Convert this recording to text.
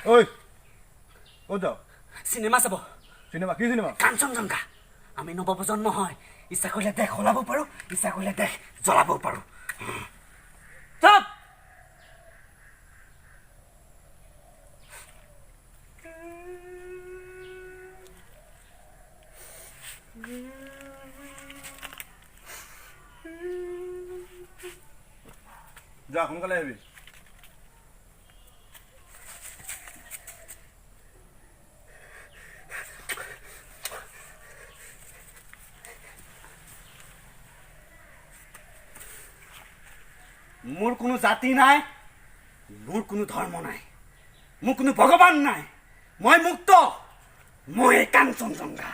ঐ ক'ত যাওঁ? চিনেমা চাব। চিনেমা? কি চিনেমা? কাঞ্চনজংঘা। আমি নৱপ্ৰজন্ম হয়, ইচ্ছা কৰিলে দেশ সলাব পাৰোঁ, ইচ্ছা কৰিলে দেশ জ্বলাব পাৰোঁ। চব যা সোনকালে আহিবি। মোৰ কোনো জাতি নাই, মোৰ কোনো ধৰ্ম নাই, মোৰ কোনো ভগৱান নাই। মই মুক্ত, মই কাঞ্চনজংঘা।